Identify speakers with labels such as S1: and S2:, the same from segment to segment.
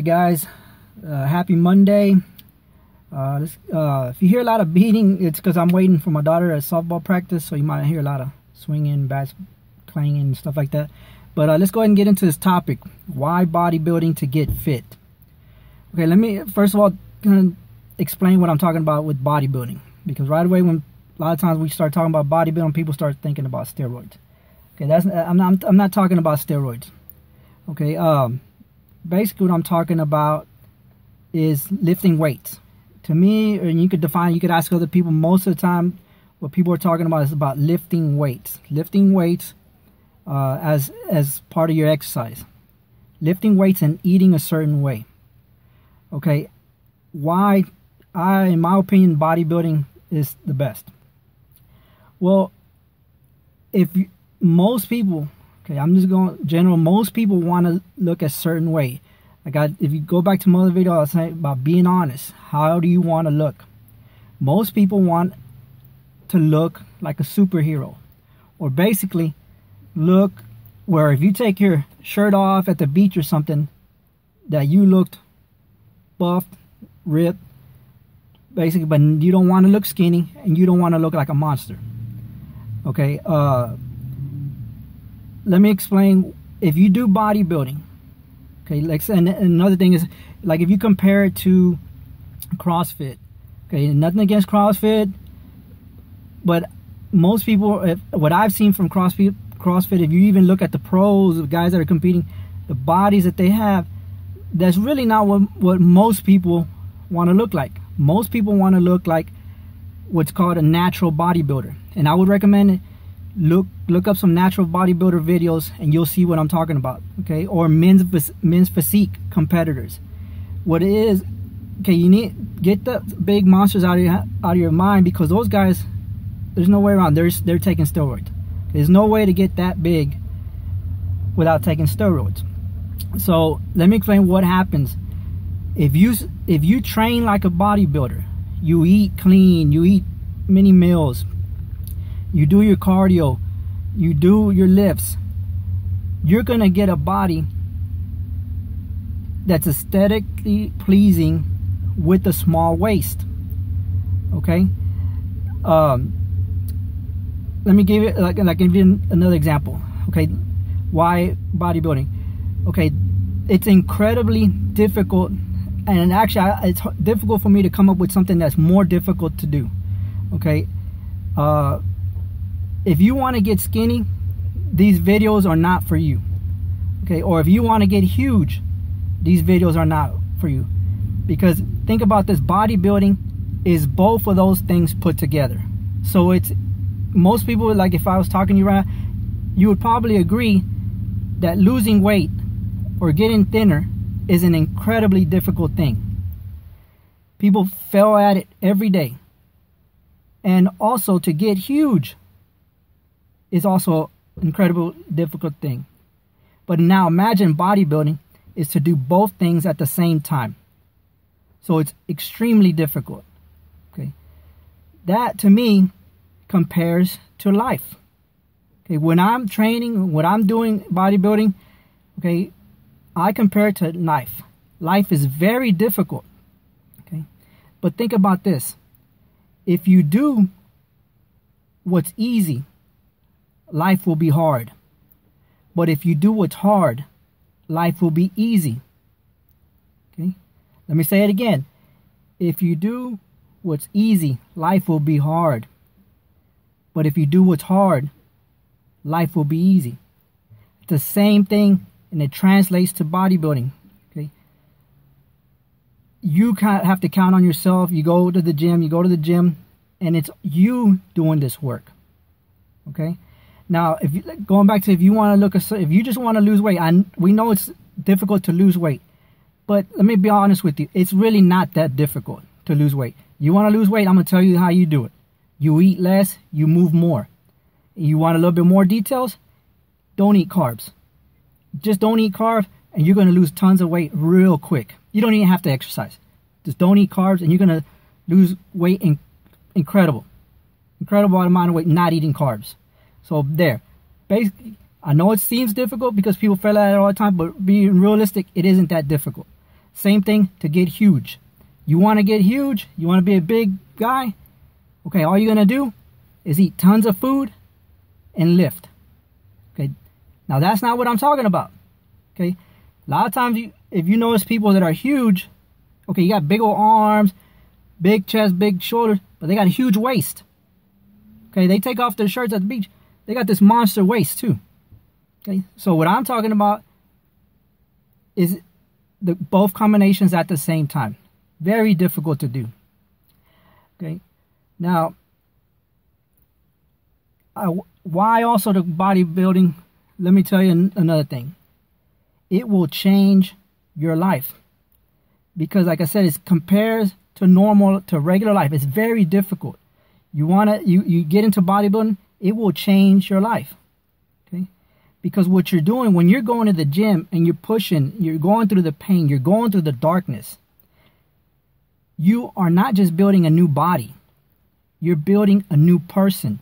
S1: Alright guys, happy Monday. If you hear a lot of beating, it's because I'm waiting for my daughter at softball practice, so you might hear a lot of swinging, bats clanging, and stuff like that. But let's go ahead and get into this topic. Why bodybuilding to get fit? Okay, let me first of all kind of explain what I'm talking about with bodybuilding. Because right away, when a lot of times we start talking about bodybuilding, people start thinking about steroids. Okay, I'm not talking about steroids. Okay, basically what I'm talking about is lifting weights. To me, and you could ask other people, most of the time what people are talking about is about lifting weights. Lifting weights as part of your exercise. Lifting weights and eating a certain way. Okay, why in my opinion, bodybuilding is the best. Well, most people, okay, I'm just going general, most people want to look a certain way. If you go back to my other video, I was saying about being honest. How do you want to look? Most people want to look like a superhero. Or basically, look where if you take your shirt off at the beach or something, that you looked buffed, ripped, basically, but you don't want to look skinny and you don't want to look like a monster. Okay, let me explain. If you do bodybuilding, okay, like, and another thing is, like, if you compare it to CrossFit, okay, nothing against CrossFit, but most people, what I've seen from CrossFit, if you even look at the pros, the guys that are competing, the bodies that they have, that's really not what most people want to look like. Most people want to look like what's called a natural bodybuilder, and I would recommend it. Look up some natural bodybuilder videos and you'll see what I'm talking about. Okay, or men's physique competitors. What it is, okay, you need get the big monsters out of your mind, because those guys, there's no way around. They're taking steroids. There's no way to get that big without taking steroids. So let me explain what happens if you train like a bodybuilder. You eat clean, you eat many meals, you do your cardio, you do your lifts, you're gonna get a body that's aesthetically pleasing with a small waist. Okay, let me give it give you another example. Okay, why bodybuilding? Okay, it's incredibly difficult, and actually it's difficult for me to come up with something that's more difficult to do. Okay, if you want to get skinny, these videos are not for you. Okay, or if you want to get huge, these videos are not for you. Because think about this, bodybuilding is both of those things put together. So it's, most people, like if I was talking to you right now, you would probably agree that losing weight or getting thinner is an incredibly difficult thing. People fail at it every day. And also to get huge is also an incredibly difficult thing. But now imagine bodybuilding is to do both things at the same time. So it's extremely difficult. Okay, that to me compares to life. Okay, when I'm training, when I'm doing bodybuilding, okay, I compare it to life. Life is very difficult. Okay, but think about this. If you do what's easy, life will be hard. But if you do what's hard, life will be easy. Okay? Let me say it again. If you do what's easy, life will be hard. But if you do what's hard, life will be easy. It's the same thing, and it translates to bodybuilding. Okay? You have to count on yourself. You go to the gym, and it's you doing this work. Okay? Now, going back to if you just want to lose weight, we know it's difficult to lose weight, but let me be honest with you, it's really not that difficult to lose weight. You want to lose weight, I'm going to tell you how you do it. You eat less, you move more. You want a little bit more details? Don't eat carbs. Just don't eat carbs, and you're going to lose tons of weight real quick. You don't even have to exercise. Just don't eat carbs, and you're going to lose weight incredible amount of weight not eating carbs. So there, basically, I know it seems difficult because people fail at it all the time, but being realistic, it isn't that difficult. Same thing to get huge. You want to get huge? You want to be a big guy? Okay, all you're going to do is eat tons of food and lift. Okay, now that's not what I'm talking about. Okay, a lot of times if you notice people that are huge, okay, you got big old arms, big chest, big shoulders, but they got a huge waist. Okay, they take off their shirts at the beach. They got this monster waist too. Okay, so what I'm talking about is both combinations at the same time. Very difficult to do. Okay, now why also the bodybuilding? Let me tell you another thing. It will change your life because, like I said, it compares to regular life. It's very difficult. You get into bodybuilding, it will change your life. Okay, because what you're doing when you're going to the gym and you're pushing, you're going through the pain, you're going through the darkness. You are not just building a new body. You're building a new person.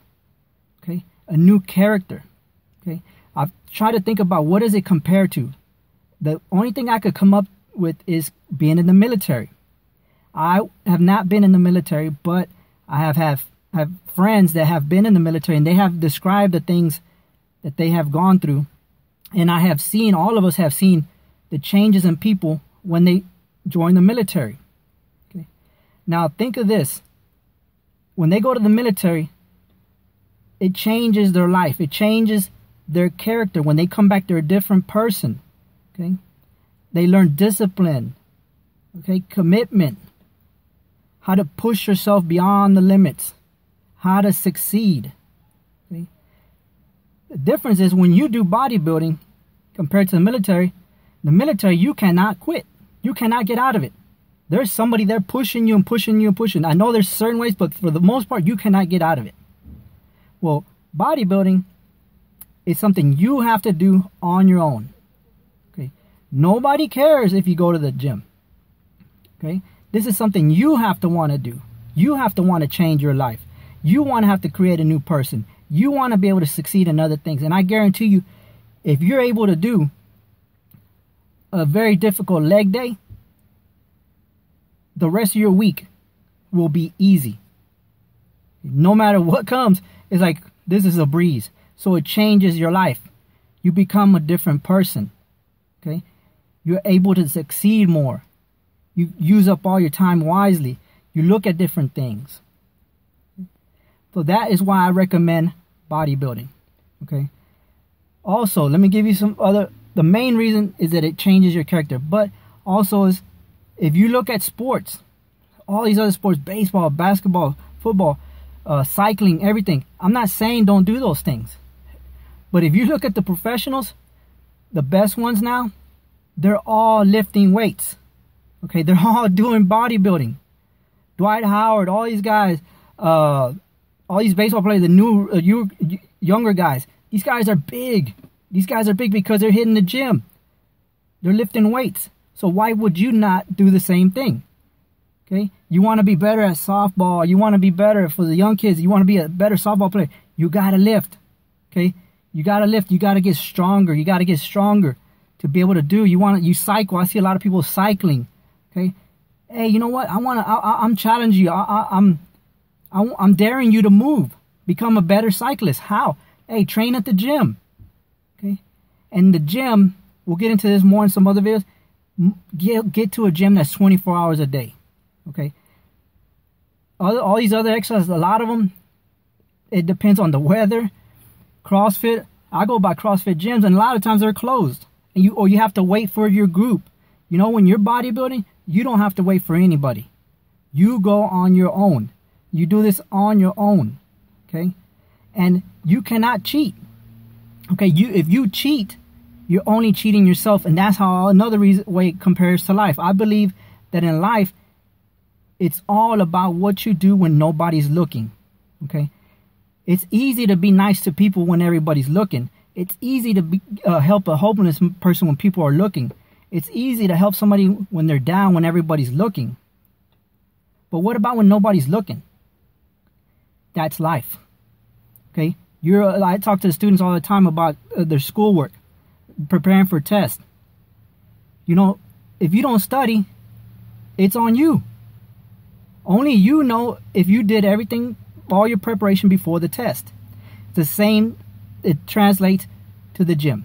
S1: Okay, a new character. Okay, I've tried to think about what does it compare to. The only thing I could come up with is being in the military. I have not been in the military, but I have friends that have been in the military, and they have described the things that they have gone through. And I have seen, all of us have seen the changes in people when they join the military. Okay. Now think of this. When they go to the military, it changes their life. It changes their character. When they come back, they're a different person. Okay. They learn discipline. Okay. Commitment. How to push yourself beyond the limits. How to succeed. Okay. The difference is when you do bodybuilding compared to the military, you cannot quit. You cannot get out of it. There's somebody there pushing you and pushing you and pushing. I know there's certain ways, but for the most part, you cannot get out of it. Well, bodybuilding is something you have to do on your own. Okay. Nobody cares if you go to the gym. Okay. This is something you have to want to do. You have to want to change your life. You want to have to create a new person. You want to be able to succeed in other things. And I guarantee you, if you're able to do a very difficult leg day, the rest of your week will be easy. No matter what comes, it's like, this is a breeze. So it changes your life. You become a different person. Okay? You're able to succeed more. You use up all your time wisely. You look at different things. So that is why I recommend bodybuilding. Okay? Also, let me give you some other... The main reason is that it changes your character. But also is, if you look at sports, all these other sports, baseball, basketball, football, cycling, everything. I'm not saying don't do those things. But if you look at the professionals, the best ones now, they're all lifting weights. Okay, they're all doing bodybuilding. Dwight Howard, all these guys, all these baseball players, the new, younger guys, these guys are big. These guys are big because they're hitting the gym. They're lifting weights. So why would you not do the same thing? Okay, you want to be better at softball. You want to be better for the young kids. You want to be a better softball player. You got to lift. Okay, you got to lift. You got to get stronger. You got to get stronger to be able to do. You cycle. I see a lot of people cycling. Okay, hey, you know what? I'm challenging you. I'm daring you to move. Become a better cyclist. How? Hey, train at the gym. Okay, and the gym. We'll get into this more in some other videos. Get to a gym that's 24 hours a day. Okay. All these other exercises, a lot of them, it depends on the weather. CrossFit, I go by CrossFit gyms, and a lot of times they're closed. And you have to wait for your group. You know, when you're bodybuilding, you don't have to wait for anybody. You go on your own. You do this on your own. Okay. And you cannot cheat. Okay. If you cheat, you're only cheating yourself. And that's how another way it compares to life. I believe that in life, it's all about what you do when nobody's looking. Okay. It's easy to be nice to people when everybody's looking. It's easy to help a hopeless person when people are looking. It's easy to help somebody when they're down when everybody's looking. But what about when nobody's looking? That's life. Okay. I talk to the students all the time about their schoolwork, preparing for tests. You know, if you don't study, it's on you. Only you know if you did everything, all your preparation before the test. The same, it translates to the gym.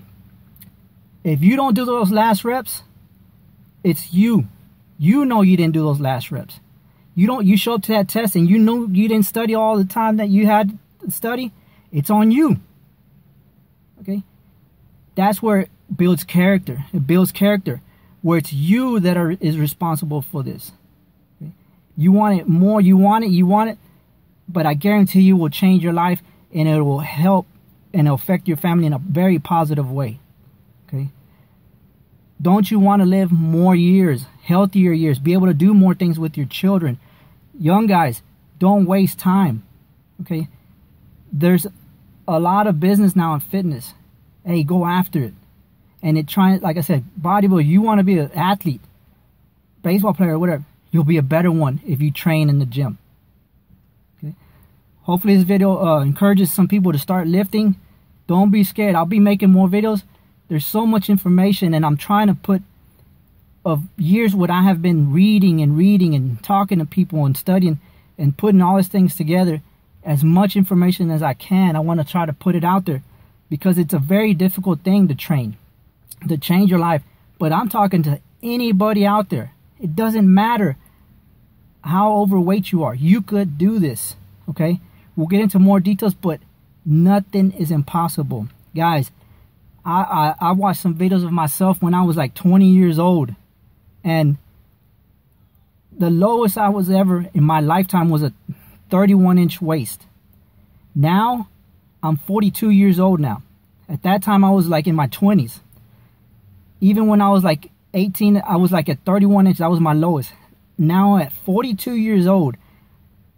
S1: If you don't do those last reps, it's you. You know you didn't do those last reps. You show up to that test and you know you didn't study all the time that you had to study. It's on you. Okay? That's where it builds character. It builds character where it's you that is responsible for this. Okay? You want it more, you want it, but I guarantee you will change your life and it will help and affect your family in a very positive way. Okay? Don't you want to live more years, healthier years, be able to do more things with your children? Young guys, don't waste time. Okay? There's a lot of business now in fitness. Hey, go after it. And like I said, bodybuilder, you want to be an athlete, baseball player, whatever, you'll be a better one if you train in the gym. Okay? Hopefully this video encourages some people to start lifting. Don't be scared. I'll be making more videos. There's so much information, and I'm trying to put of years what I have been reading and talking to people and studying and putting all these things together, as much information as I can. I want to try to put it out there because it's a very difficult thing to train, to change your life. But I'm talking to anybody out there. It doesn't matter how overweight you are. You could do this, okay? We'll get into more details, but nothing is impossible. Guys, I watched some videos of myself when I was like 20 years old. And the lowest I was ever in my lifetime was a 31-inch waist. Now, I'm 42 years old now. At that time, I was like in my 20s. Even when I was like 18, I was like at 31 inches. That was my lowest. Now at 42 years old,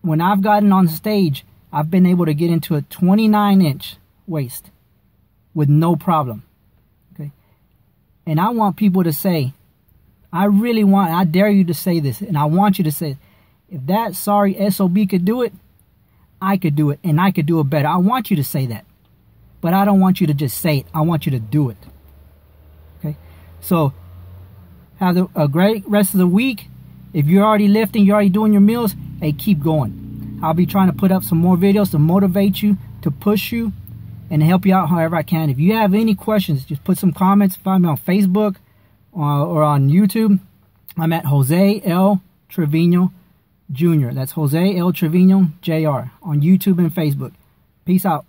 S1: when I've gotten on stage, I've been able to get into a 29-inch waist with no problem. Okay? And I want people to say, I dare you to say this, and I want you to say, if that sorry SOB could do it, I could do it, and I could do it better. I want you to say that. But I don't want you to just say it. I want you to do it. Okay? So, have a great rest of the week. If you're already lifting, you're already doing your meals, hey, keep going. I'll be trying to put up some more videos to motivate you, to push you, and help you out however I can. If you have any questions, just put some comments. Find me on Facebook or on YouTube. I'm at Jose L. Trevino Jr. That's Jose L. Trevino Jr. on YouTube and Facebook. Peace out.